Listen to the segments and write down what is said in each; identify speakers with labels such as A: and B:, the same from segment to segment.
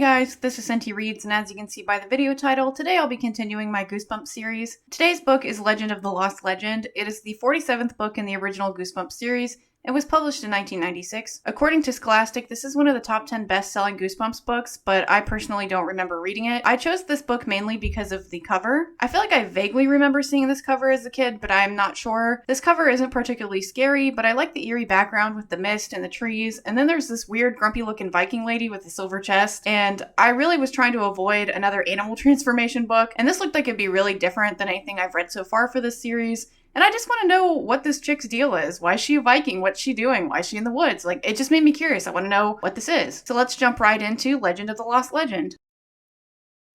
A: guys, this is Senti Reads, and as you can see by the video title, today I'll be continuing my Goosebumps series. Today's book is Legend of the Lost Legend. It is the 47th book in the original Goosebumps series. It was published in 1996. According to Scholastic, this is one of the top 10 best-selling Goosebumps books, but I personally don't remember reading it. I chose this book mainly because of the cover. I feel like I vaguely remember seeing this cover as a kid, but I'm not sure. This cover isn't particularly scary, but I like the eerie background with the mist and the trees, and then there's this weird grumpy-looking Viking lady with a silver chest, and I really was trying to avoid another animal transformation book, and this looked like it'd be really different than anything I've read so far for this series. And I just want to know what this chick's deal is. Why is she a Viking? What's she doing? Why is she in the woods? It just made me curious. I want to know what this is. So let's jump right into Legend of the Lost Legend.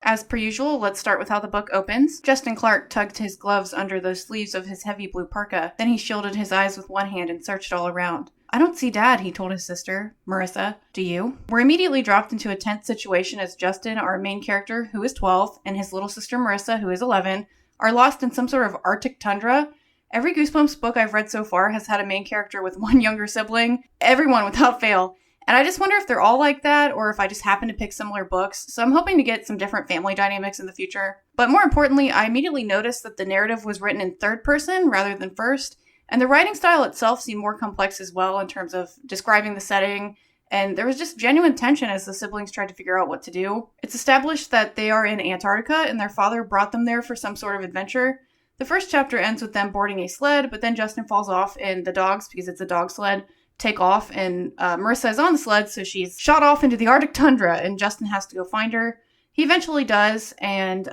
A: As per usual, let's start with how the book opens. Justin Clark tugged his gloves under the sleeves of his heavy blue parka. Then he shielded his eyes with one hand and searched all around. "I don't see Dad," he told his sister, Marissa. "Do you?" We're immediately dropped into a tense situation as Justin, our main character, who is 12, and his little sister Marissa, who is 11, are lost in some sort of Arctic tundra. Every Goosebumps book I've read so far has had a main character with one younger sibling, everyone without fail. And I just wonder if they're all like that, or if I just happen to pick similar books, so I'm hoping to get some different family dynamics in the future. But more importantly, I immediately noticed that the narrative was written in third person rather than first, and the writing style itself seemed more complex as well in terms of describing the setting, and there was just genuine tension as the siblings tried to figure out what to do. It's established that they are in Antarctica, and their father brought them there for some sort of adventure. The first chapter ends with them boarding a sled, but then Justin falls off and the dogs, because it's a dog sled, take off, and Marissa is on the sled, so she's shot off into the Arctic tundra, and Justin has to go find her. He eventually does, and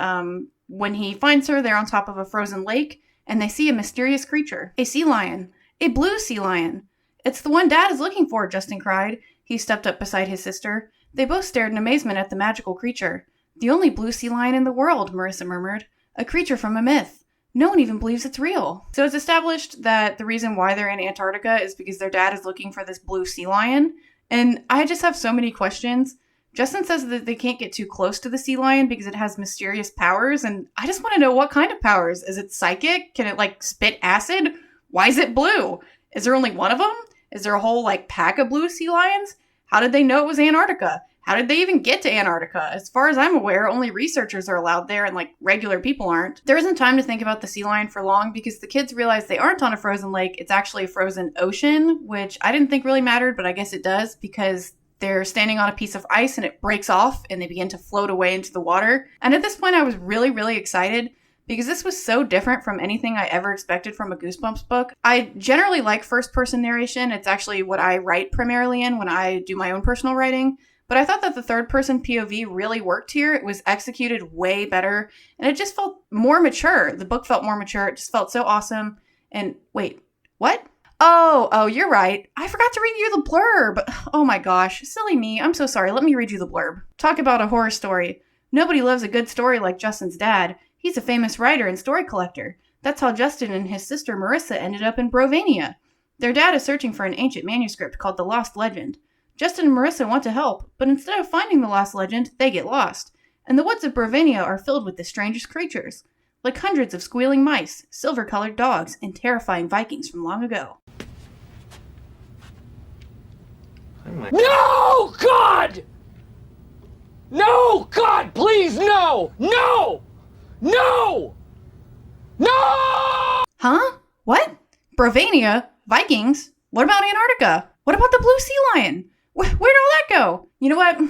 A: when he finds her, they're on top of a frozen lake, and they see a mysterious creature. A sea lion. A blue sea lion. "It's the one Dad is looking for," Justin cried. He stepped up beside his sister. They both stared in amazement at the magical creature. "The only blue sea lion in the world," Marissa murmured. "A creature from a myth. No one even believes it's real." So it's established that the reason why they're in Antarctica is because their dad is looking for this blue sea lion. And I just have so many questions. Justin says that they can't get too close to the sea lion because it has mysterious powers. And I just want to know what kind of powers. Is it psychic? Can it spit acid? Why is it blue? Is there only one of them? Is there a whole pack of blue sea lions? How did they know it was Antarctica? How did they even get to Antarctica? As far as I'm aware, only researchers are allowed there and regular people aren't. There isn't time to think about the sea lion for long because the kids realize they aren't on a frozen lake. It's actually a frozen ocean, which I didn't think really mattered, but I guess it does because they're standing on a piece of ice and it breaks off and they begin to float away into the water. And at this point, I was really, really excited because this was so different from anything I ever expected from a Goosebumps book. I generally like first-person narration. It's actually what I write primarily in when I do my own personal writing. But I thought that the third-person POV really worked here. It was executed way better, and it just felt more mature. The book felt more mature. It just felt so awesome. And wait, what? Oh, you're right. I forgot to read you the blurb. Oh my gosh, silly me. I'm so sorry. Let me read you the blurb. Talk about a horror story. Nobody loves a good story like Justin's dad. He's a famous writer and story collector. That's how Justin and his sister Marissa ended up in Brovania. Their dad is searching for an ancient manuscript called The Lost Legend. Justin and Marissa want to help, but instead of finding the lost legend, they get lost. And the woods of Brovania are filled with the strangest creatures, like hundreds of squealing mice, silver-colored dogs, and terrifying Vikings from long ago.
B: No, God! No, God, please, no! No! No! No!
A: Huh? What? Brovania? Vikings? What about Antarctica? What about the blue sea lion? Where'd all that go? You know what?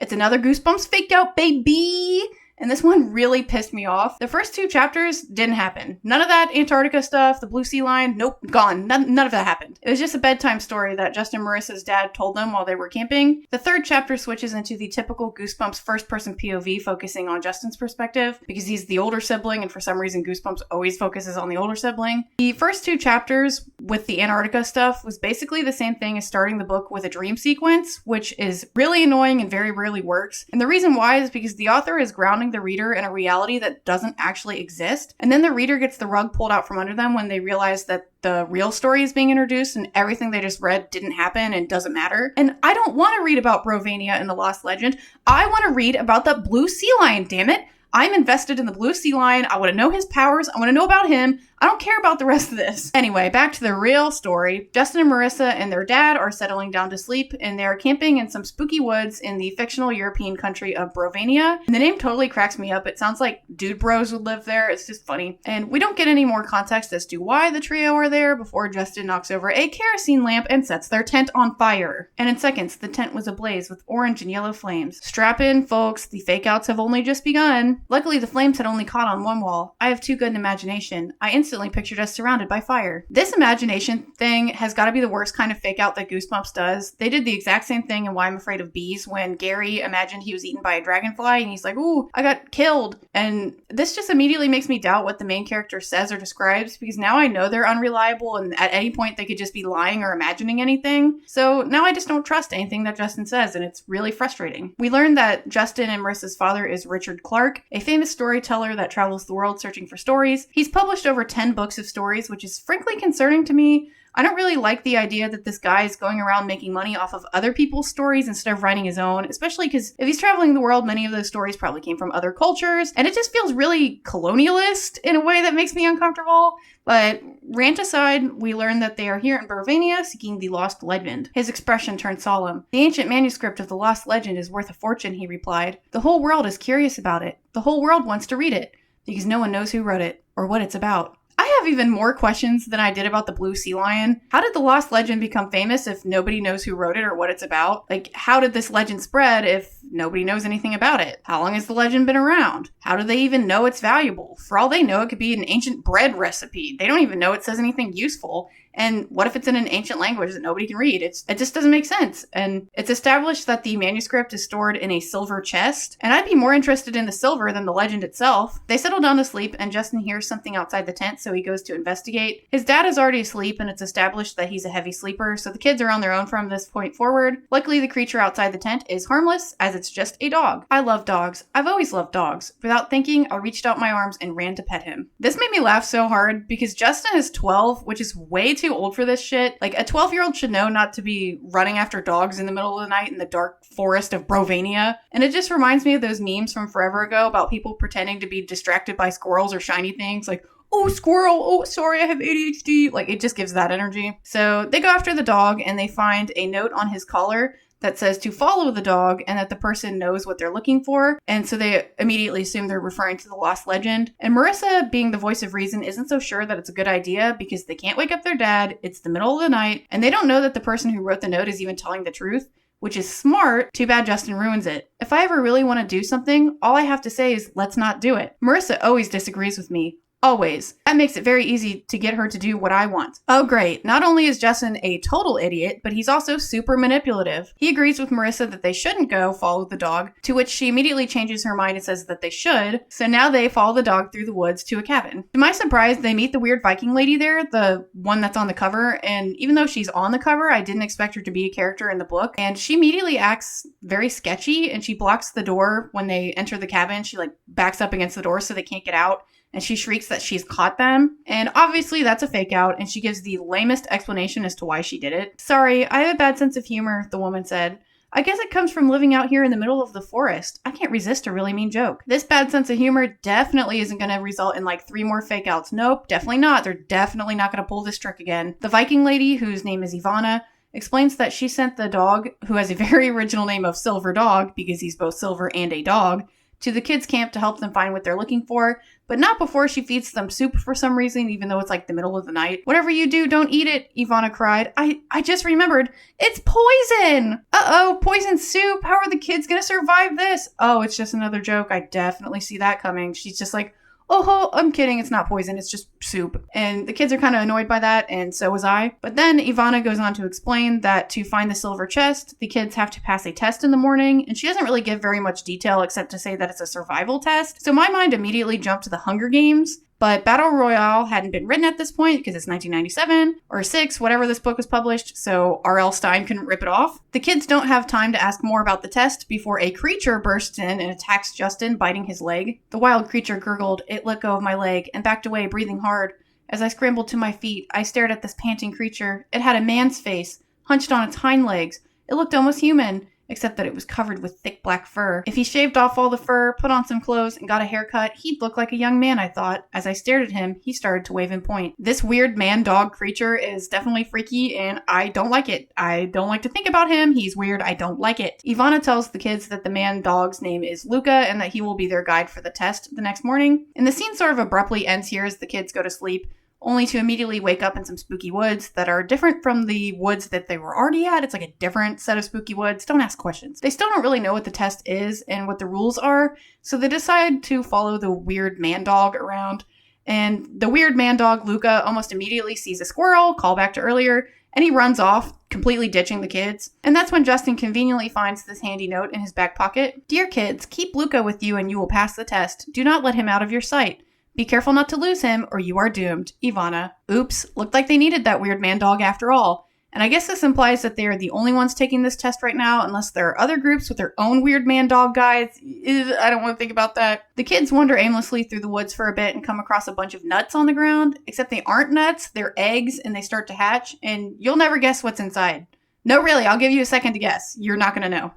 A: It's another Goosebumps fake out, baby! And this one really pissed me off. The first two chapters didn't happen. None of that Antarctica stuff, the blue sea lion, nope, gone. None of that happened. It was just a bedtime story that Justin and Marissa's dad told them while they were camping. The third chapter switches into the typical Goosebumps first-person POV, focusing on Justin's perspective, because he's the older sibling, and for some reason Goosebumps always focuses on the older sibling. The first two chapters with the Antarctica stuff was basically the same thing as starting the book with a dream sequence, which is really annoying and very rarely works. And the reason why is because the author is grounding the reader in a reality that doesn't actually exist. And then the reader gets the rug pulled out from under them when they realize that the real story is being introduced and everything they just read didn't happen and doesn't matter. And I don't want to read about Brovania and the Lost Legend. I want to read about the blue sea lion, damn it. I'm invested in the blue sea lion. I want to know his powers. I want to know about him. I don't care about the rest of this. Anyway, back to the real story. Justin and Marissa and their dad are settling down to sleep, and they're camping in some spooky woods in the fictional European country of Brovania. And the name totally cracks me up. It sounds like dude bros would live there. It's just funny. And we don't get any more context as to why the trio are there before Justin knocks over a kerosene lamp and sets their tent on fire. And in seconds, the tent was ablaze with orange and yellow flames. Strap in, folks. The fake outs have only just begun. Luckily, the flames had only caught on one wall. I have too good an imagination. I instantly pictured us surrounded by fire. This imagination thing has got to be the worst kind of fake out that Goosebumps does. They did the exact same thing in Why I'm Afraid of Bees when Gary imagined he was eaten by a dragonfly and he's like, ooh, I got killed. And this just immediately makes me doubt what the main character says or describes because now I know they're unreliable and at any point they could just be lying or imagining anything. So now I just don't trust anything that Justin says and it's really frustrating. We learned that Justin and Marissa's father is Richard Clark, a famous storyteller that travels the world searching for stories. He's published over 10 books of stories, which is frankly concerning to me. I don't really like the idea that this guy is going around making money off of other people's stories instead of writing his own, especially because if he's traveling the world, many of those stories probably came from other cultures, and it just feels really colonialist in a way that makes me uncomfortable. But rant aside, we learn that they are here in Brovania seeking the lost legend. His expression turned solemn. The ancient manuscript of the lost legend is worth a fortune, he replied. The whole world is curious about it. The whole world wants to read it, because no one knows who wrote it or what it's about. I have even more questions than I did about the blue sea lion. How did the lost legend become famous if nobody knows who wrote it or what it's about? Like, how did this legend spread if nobody knows anything about it? How long has the legend been around? How do they even know it's valuable? For all they know, it could be an ancient bread recipe. They don't even know it says anything useful. And what if it's in an ancient language that nobody can read? It just doesn't make sense. And it's established that the manuscript is stored in a silver chest. And I'd be more interested in the silver than the legend itself. They settle down to sleep and Justin hears something outside the tent, so he goes to investigate. His dad is already asleep and it's established that he's a heavy sleeper, so the kids are on their own from this point forward. Luckily, the creature outside the tent is harmless as it's just a dog. I love dogs. I've always loved dogs. Without thinking, I reached out my arms and ran to pet him. This made me laugh so hard because Justin is 12, which is way too old for this shit. Like, a 12-year-old should know not to be running after dogs in the middle of the night in the dark forest of Brovania. And it just reminds me of those memes from forever ago about people pretending to be distracted by squirrels or shiny things, like, oh, squirrel, oh, sorry, I have ADHD. Like, it just gives that energy. So they go after the dog and they find a note on his collar that says to follow the dog and that the person knows what they're looking for. And so they immediately assume they're referring to the lost legend. And Marissa, being the voice of reason, isn't so sure that it's a good idea because they can't wake up their dad. It's the middle of the night and they don't know that the person who wrote the note is even telling the truth, which is smart. Too bad Justin ruins it. If I ever really want to do something, all I have to say is let's not do it. Marissa always disagrees with me. Always. That makes it very easy to get her to do what I want. Oh great, not only is Justin a total idiot, but he's also super manipulative. He agrees with Marissa that they shouldn't go follow the dog, to which she immediately changes her mind and says that they should, so now they follow the dog through the woods to a cabin. To my surprise, they meet the weird Viking lady there, the one that's on the cover, and even though she's on the cover, I didn't expect her to be a character in the book, and she immediately acts very sketchy, and she blocks the door when they enter the cabin. She backs up against the door so they can't get out. And she shrieks that she's caught them. And obviously that's a fake out, and she gives the lamest explanation as to why she did it. Sorry, I have a bad sense of humor, the woman said. I guess it comes from living out here in the middle of the forest. I can't resist a really mean joke. This bad sense of humor definitely isn't going to result in 3 more fake outs. Nope, definitely not. They're definitely not going to pull this trick again. The Viking lady, whose name is Ivana, explains that she sent the dog, who has a very original name of Silver Dog, because he's both silver and a dog, to the kids' camp to help them find what they're looking for, but not before she feeds them soup for some reason, even though it's the middle of the night. Whatever you do, don't eat it, Ivana cried. I just remembered. It's poison! Uh-oh, poison soup. How are the kids gonna survive this? Oh, it's just another joke. I definitely see that coming. She's just like, oh, I'm kidding, it's not poison, it's just soup. And the kids are kind of annoyed by that, and so was I. But then Ivana goes on to explain that to find the silver chest, the kids have to pass a test in the morning, and she doesn't really give very much detail except to say that it's a survival test. So my mind immediately jumped to the Hunger Games, but Battle Royale hadn't been written at this point because it's 1997 or 6, whatever this book was published, so R.L. Stine couldn't rip it off. The kids don't have time to ask more about the test before a creature bursts in and attacks Justin, biting his leg. The wild creature gurgled. It let go of my leg and backed away, breathing hard. As I scrambled to my feet, I stared at this panting creature. It had a man's face, hunched on its hind legs. It looked almost human. except that it was covered with thick black fur. If he shaved off all the fur, put on some clothes, and got a haircut, he'd look like a young man, I thought. As I stared at him, he started to wave and point. This weird man-dog creature is definitely freaky, and I don't like it. I don't like to think about him. He's weird. I don't like it. Ivana tells the kids that the man-dog's name is Luca, and that he will be their guide for the test the next morning. And the scene sort of abruptly ends here as the kids go to sleep, only to immediately wake up in some spooky woods that are different from the woods that they were already at. It's like a different set of spooky woods. Don't ask questions. They still don't really know what the test is and what the rules are, so they decide to follow the weird man-dog around. And the weird man-dog, Luca, almost immediately sees a squirrel, call back to earlier, and he runs off, completely ditching the kids. And that's when Justin conveniently finds this handy note in his back pocket. Dear kids, keep Luca with you and you will pass the test. Do not let him out of your sight. Be careful not to lose him, or you are doomed. Ivana. Oops, looked like they needed that weird man-dog after all. And I guess this implies that they are the only ones taking this test right now, unless there are other groups with their own weird man-dog guides. I don't want to think about that. The kids wander aimlessly through the woods for a bit and come across a bunch of nuts on the ground, except they aren't nuts, they're eggs, and they start to hatch, and you'll never guess what's inside. No, really, I'll give you a second to guess. You're not going to know.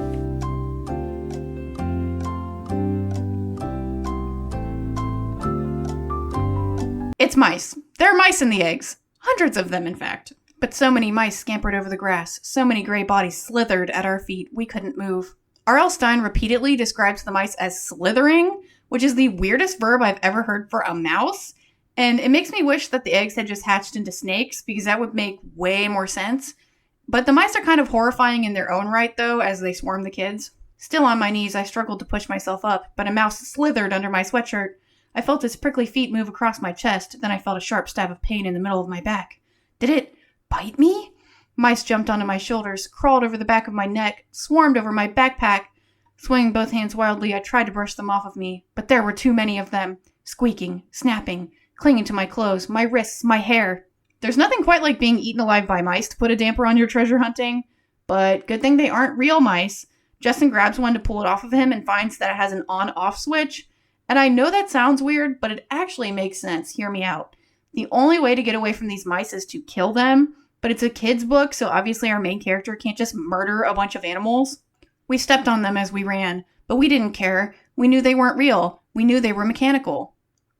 A: It's mice. There are mice in the eggs. Hundreds of them, in fact. But so many mice scampered over the grass, so many gray bodies slithered at our feet, we couldn't move. R.L. Stine repeatedly describes the mice as slithering, which is the weirdest verb I've ever heard for a mouse. And it makes me wish that the eggs had just hatched into snakes, because that would make way more sense. But the mice are kind of horrifying in their own right, though, as they swarm the kids. Still on my knees, I struggled to push myself up, but a mouse slithered under my sweatshirt. I felt its prickly feet move across my chest, then I felt a sharp stab of pain in the middle of my back. Did it bite me? Mice jumped onto my shoulders, crawled over the back of my neck, swarmed over my backpack. Swinging both hands wildly, I tried to brush them off of me, but there were too many of them, squeaking, snapping, clinging to my clothes, my wrists, my hair. There's nothing quite like being eaten alive by mice to put a damper on your treasure hunting, but good thing they aren't real mice. Justin grabs one to pull it off of him and finds that it has an on-off switch. And I know that sounds weird, but it actually makes sense. Hear me out. The only way to get away from these mice is to kill them, but it's a kid's book, so obviously our main character can't just murder a bunch of animals. We stepped on them as we ran, but we didn't care. We knew they weren't real. We knew they were mechanical.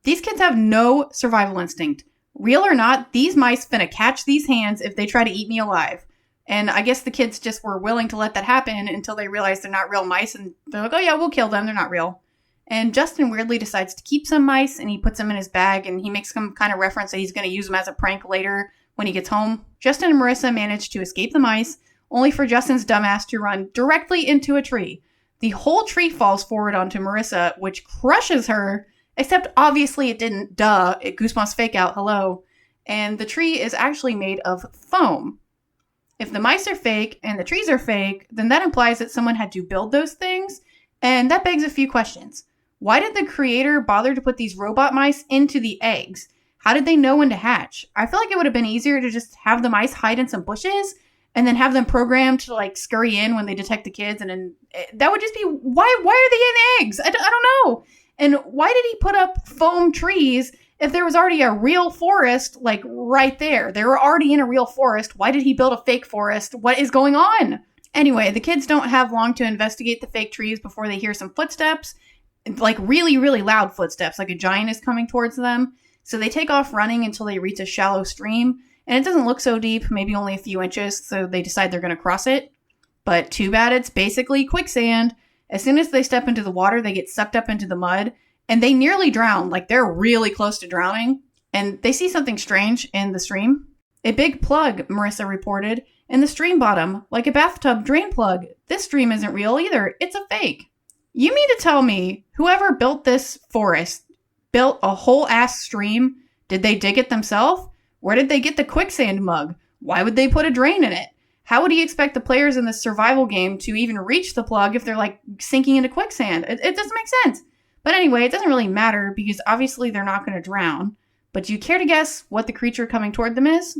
A: These kids have no survival instinct. Real or not, these mice finna catch these hands if they try to eat me alive. And I guess the kids just were willing to let that happen until they realized they're not real mice, and they're like, oh yeah, we'll kill them, they're not real. And Justin weirdly decides to keep some mice, and he puts them in his bag, and he makes some kind of reference that he's going to use them as a prank later when he gets home. Justin and Marissa manage to escape the mice, only for Justin's dumbass to run directly into a tree. The whole tree falls forward onto Marissa, which crushes her, except obviously it didn't. Duh, Goosebumps fake out, hello. And the tree is actually made of foam. If the mice are fake and the trees are fake, then that implies that someone had to build those things, and that begs a few questions. Why did the creator bother to put these robot mice into the eggs? How did they know when to hatch? I feel like it would have been easier to just have the mice hide in some bushes and then have them programmed to like scurry in when they detect the kids. And then that would just be, why are they in eggs? I don't know. And why did he put up foam trees if there was already a real forest like right there? They were already in a real forest. Why did he build a fake forest? What is going on? Anyway, the kids don't have long to investigate the fake trees before they hear some footsteps. Like really, really loud footsteps, like a giant is coming towards them. So they take off running until they reach a shallow stream, and it doesn't look so deep, maybe only a few inches, so they decide they're going to cross it. But too bad, it's basically quicksand. As soon as they step into the water, they get sucked up into the mud, and they nearly drown, like they're really close to drowning. And they see something strange in the stream. A big plug, Marissa reported, in the stream bottom, like a bathtub drain plug. This stream isn't real either, it's a fake. You mean to tell me whoever built this forest built a whole ass stream? Did they dig it themselves? Where did they get the quicksand mug? Why would they put a drain in it? How would he expect the players in this survival game to even reach the plug if they're like sinking into quicksand? It doesn't make sense. But anyway, it doesn't really matter because obviously they're not going to drown. But do you care to guess what the creature coming toward them is?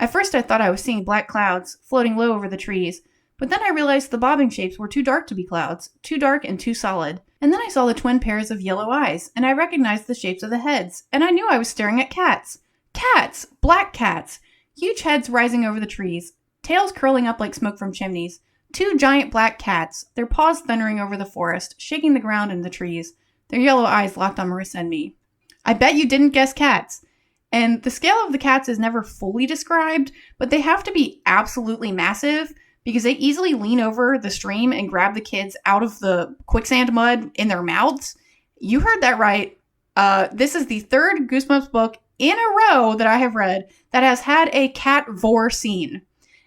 A: At first I thought I was seeing black clouds floating low over the trees, but then I realized the bobbing shapes were too dark to be clouds, too dark and too solid. And then I saw the twin pairs of yellow eyes, and I recognized the shapes of the heads, and I knew I was staring at cats. Cats! Black cats! Huge heads rising over the trees, tails curling up like smoke from chimneys. 2 giant black cats, their paws thundering over the forest, shaking the ground and the trees, their yellow eyes locked on Marissa and me. I bet you didn't guess cats. And the scale of the cats is never fully described, but they have to be absolutely massive because they easily lean over the stream and grab the kids out of the quicksand mud in their mouths. You heard that right. This is the 3rd Goosebumps book in a row that I have read that has had a cat vor scene.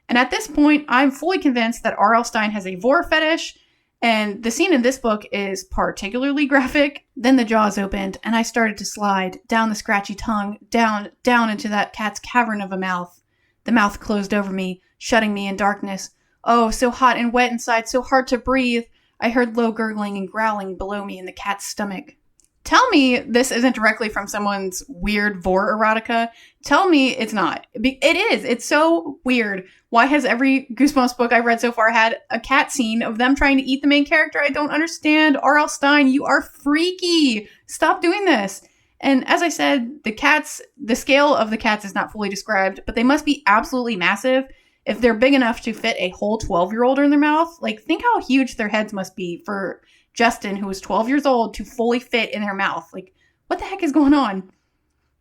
A: And at this point, I'm fully convinced that R.L. Stine has a vor fetish, and the scene in this book is particularly graphic. Then the jaws opened, and I started to slide down the scratchy tongue, down into that cat's cavern of a mouth. The mouth closed over me, shutting me in darkness. Oh, so hot and wet inside, so hard to breathe. I heard low gurgling and growling below me in the cat's stomach. Tell me this isn't directly from someone's weird vor erotica. Tell me it's not. It is. It's so weird. Why has every Goosebumps book I've read so far had a cat scene of them trying to eat the main character? I don't understand. R.L. Stine, you are freaky. Stop doing this. And as I said, the scale of the cats is not fully described, but they must be absolutely massive if they're big enough to fit a whole 12-year-old in their mouth. Like, think how huge their heads must be for Justin, who was 12 years old, to fully fit in their mouth. Like, what the heck is going on?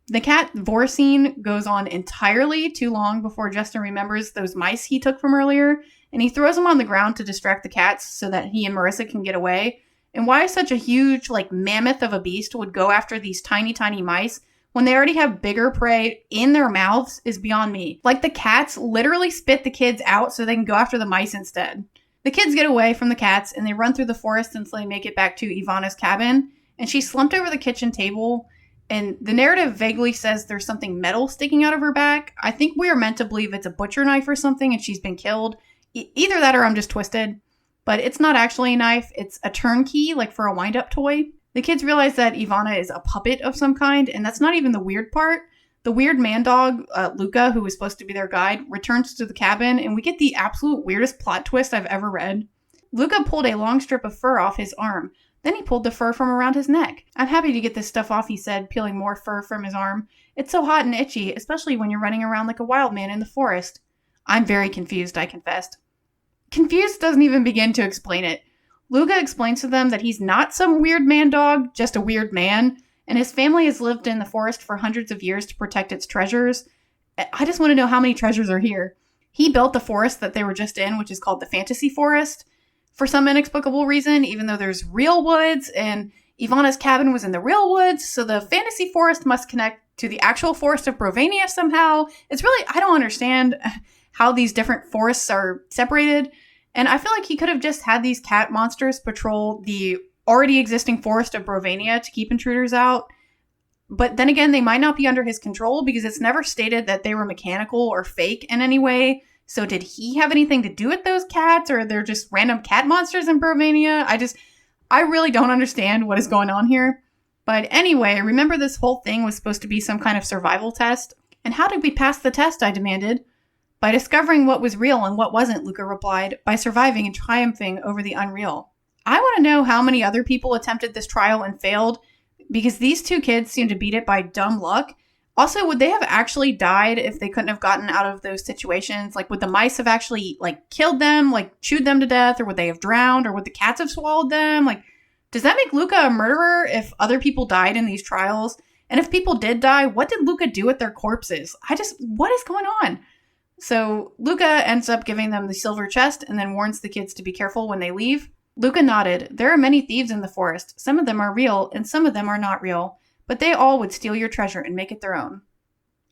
A: The cat vor scene goes on entirely too long before Justin remembers those mice he took from earlier, and he throws them on the ground to distract the cats so that he and Marissa can get away. And why such a huge, mammoth of a beast would go after these tiny, tiny mice when they already have bigger prey in their mouths is beyond me. Like, the cats literally spit the kids out so they can go after the mice instead. The kids get away from the cats, and they run through the forest until they make it back to Ivana's cabin, and she's slumped over the kitchen table, and the narrative vaguely says there's something metal sticking out of her back. I think we are meant to believe it's a butcher knife or something, and she's been killed. Either that or I'm just twisted. But it's not actually a knife. It's a turnkey, like for a wind-up toy. The kids realize that Ivana is a puppet of some kind, and that's not even the weird part. The weird man dog, Luca, who was supposed to be their guide, returns to the cabin, and we get the absolute weirdest plot twist I've ever read. Luca pulled a long strip of fur off his arm. Then he pulled the fur from around his neck. I'm happy to get this stuff off, he said, peeling more fur from his arm. It's so hot and itchy, especially when you're running around like a wild man in the forest. I'm very confused, I confessed. Confused doesn't even begin to explain it. Luca explains to them that he's not some weird man dog, just a weird man, and his family has lived in the forest for hundreds of years to protect its treasures. I just want to know how many treasures are here. He built the forest that they were just in, which is called the Fantasy Forest, for some inexplicable reason, even though there's real woods, and Ivana's cabin was in the real woods, so the Fantasy Forest must connect to the actual forest of Brovania somehow. It's really, I don't understand how these different forests are separated, and I feel like he could have just had these cat monsters patrol the already existing forest of Brovania to keep intruders out. But then again, they might not be under his control because it's never stated that they were mechanical or fake in any way. So did he have anything to do with those cats, or they're just random cat monsters in Brovania? I really don't understand what is going on here. But anyway, remember this whole thing was supposed to be some kind of survival test? And how did we pass the test, I demanded. By discovering what was real and what wasn't, Luca replied, by surviving and triumphing over the unreal. I want to know how many other people attempted this trial and failed, because these 2 kids seem to beat it by dumb luck. Also, would they have actually died if they couldn't have gotten out of those situations? Like, would the mice have actually, killed them, chewed them to death, or would they have drowned, or would the cats have swallowed them? Does that make Luca a murderer if other people died in these trials? And if people did die, what did Luca do with their corpses? What is going on? So Luca ends up giving them the silver chest and then warns the kids to be careful when they leave. Luca nodded. There are many thieves in the forest. Some of them are real, and some of them are not real. But they all would steal your treasure and make it their own.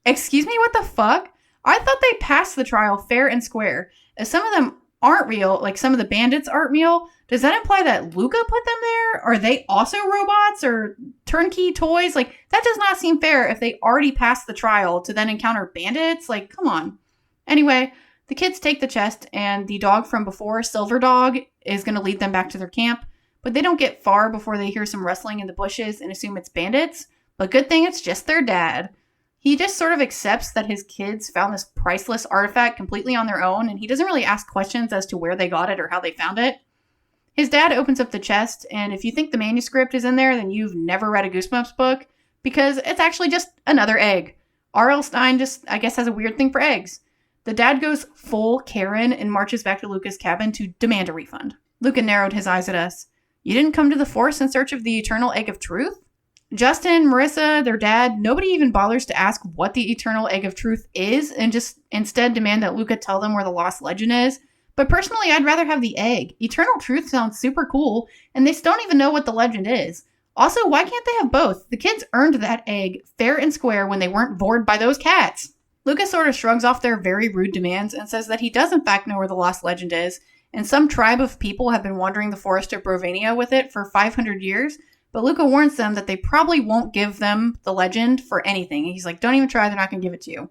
A: Excuse me, what the fuck? I thought they passed the trial fair and square. If some of them aren't real, like some of the bandits aren't real, does that imply that Luca put them there? Are they also robots or turnkey toys? That does not seem fair if they already passed the trial to then encounter bandits. Come on. Anyway, the kids take the chest, and the dog from before, Silver Dog, is going to lead them back to their camp. But they don't get far before they hear some rustling in the bushes and assume it's bandits. But good thing it's just their dad. He just sort of accepts that his kids found this priceless artifact completely on their own, and he doesn't really ask questions as to where they got it or how they found it. His dad opens up the chest, and if you think the manuscript is in there, then you've never read a Goosebumps book, because it's actually just another egg. R.L. Stine just, I guess, has a weird thing for eggs. The dad goes full Karen and marches back to Luca's cabin to demand a refund. Luca narrowed his eyes at us. You didn't come to the forest in search of the eternal egg of truth? Justin, Marissa, their dad, nobody even bothers to ask what the eternal egg of truth is and just instead demand that Luca tell them where the lost legend is. But personally, I'd rather have the egg. Eternal truth sounds super cool, and they still don't even know what the legend is. Also, why can't they have both? The kids earned that egg fair and square when they weren't bored by those cats. Luca sort of shrugs off their very rude demands and says that he does in fact know where the lost legend is, and some tribe of people have been wandering the forest of Brovania with it for 500 years, but Luca warns them that they probably won't give them the legend for anything. He's like, don't even try, they're not going to give it to you.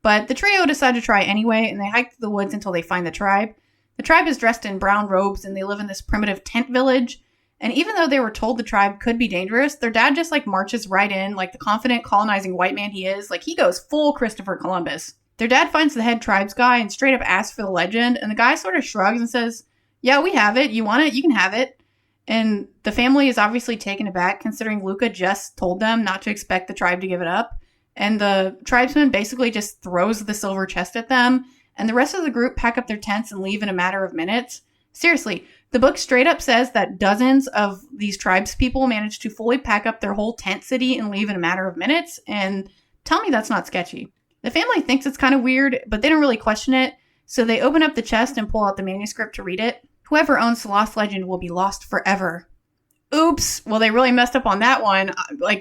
A: But the trio decide to try anyway, and they hike through the woods until they find the tribe. The tribe is dressed in brown robes, and they live in this primitive tent village. And even though they were told the tribe could be dangerous, their dad just marches right in, like the confident colonizing white man he is. He goes full Christopher Columbus. Their dad finds the head tribes guy and straight up asks for the legend, and the guy sort of shrugs and says, yeah, we have it. You want it? You can have it. And the family is obviously taken aback considering Luca just told them not to expect the tribe to give it up. And the tribesman basically just throws the silver chest at them, and the rest of the group pack up their tents and leave in a matter of minutes. Seriously, the book straight up says that dozens of these tribespeople managed to fully pack up their whole tent city and leave in a matter of minutes, and tell me that's not sketchy. The family thinks it's kind of weird, but they don't really question it, so they open up the chest and pull out the manuscript to read it. Whoever owns the lost legend will be lost forever. Oops, well, they really messed up on that one.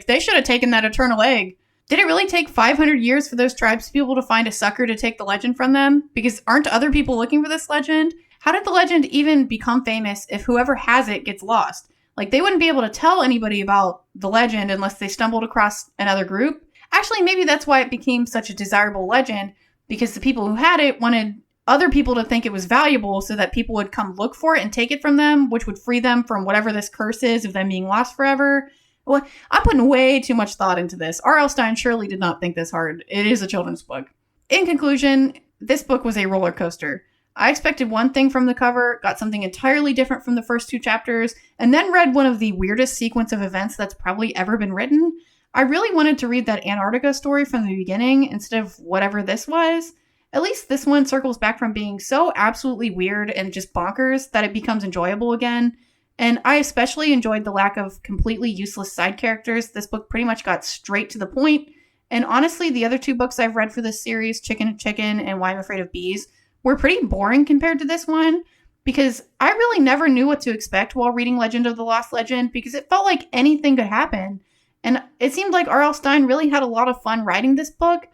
A: They should have taken that eternal egg. Did it really take 500 years for those tribespeople to find a sucker to take the legend from them? Because aren't other people looking for this legend? How did the legend even become famous if whoever has it gets lost? They wouldn't be able to tell anybody about the legend unless they stumbled across another group. Actually, maybe that's why it became such a desirable legend, because the people who had it wanted other people to think it was valuable so that people would come look for it and take it from them, which would free them from whatever this curse is of them being lost forever. Well, I'm putting way too much thought into this. R.L. Stine surely did not think this hard. It is a children's book. In conclusion, this book was a roller coaster. I expected one thing from the cover, got something entirely different from the first two chapters, and then read one of the weirdest sequence of events that's probably ever been written. I really wanted to read that Antarctica story from the beginning instead of whatever this was. At least this one circles back from being so absolutely weird and just bonkers that it becomes enjoyable again. And I especially enjoyed the lack of completely useless side characters. This book pretty much got straight to the point. And honestly, the other two books I've read for this series, Chicken and Chicken and Why I'm Afraid of Bees, were pretty boring compared to this one, because I really never knew what to expect while reading Legend of the Lost Legend, because it felt like anything could happen. And it seemed like R.L. Stine really had a lot of fun writing this book.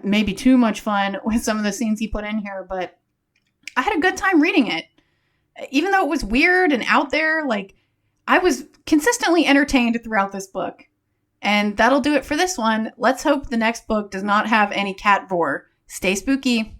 A: Maybe too much fun with some of the scenes he put in here, but I had a good time reading it. Even though it was weird and out there, I was consistently entertained throughout this book. And that'll do it for this one. Let's hope the next book does not have any cat vor. Stay spooky.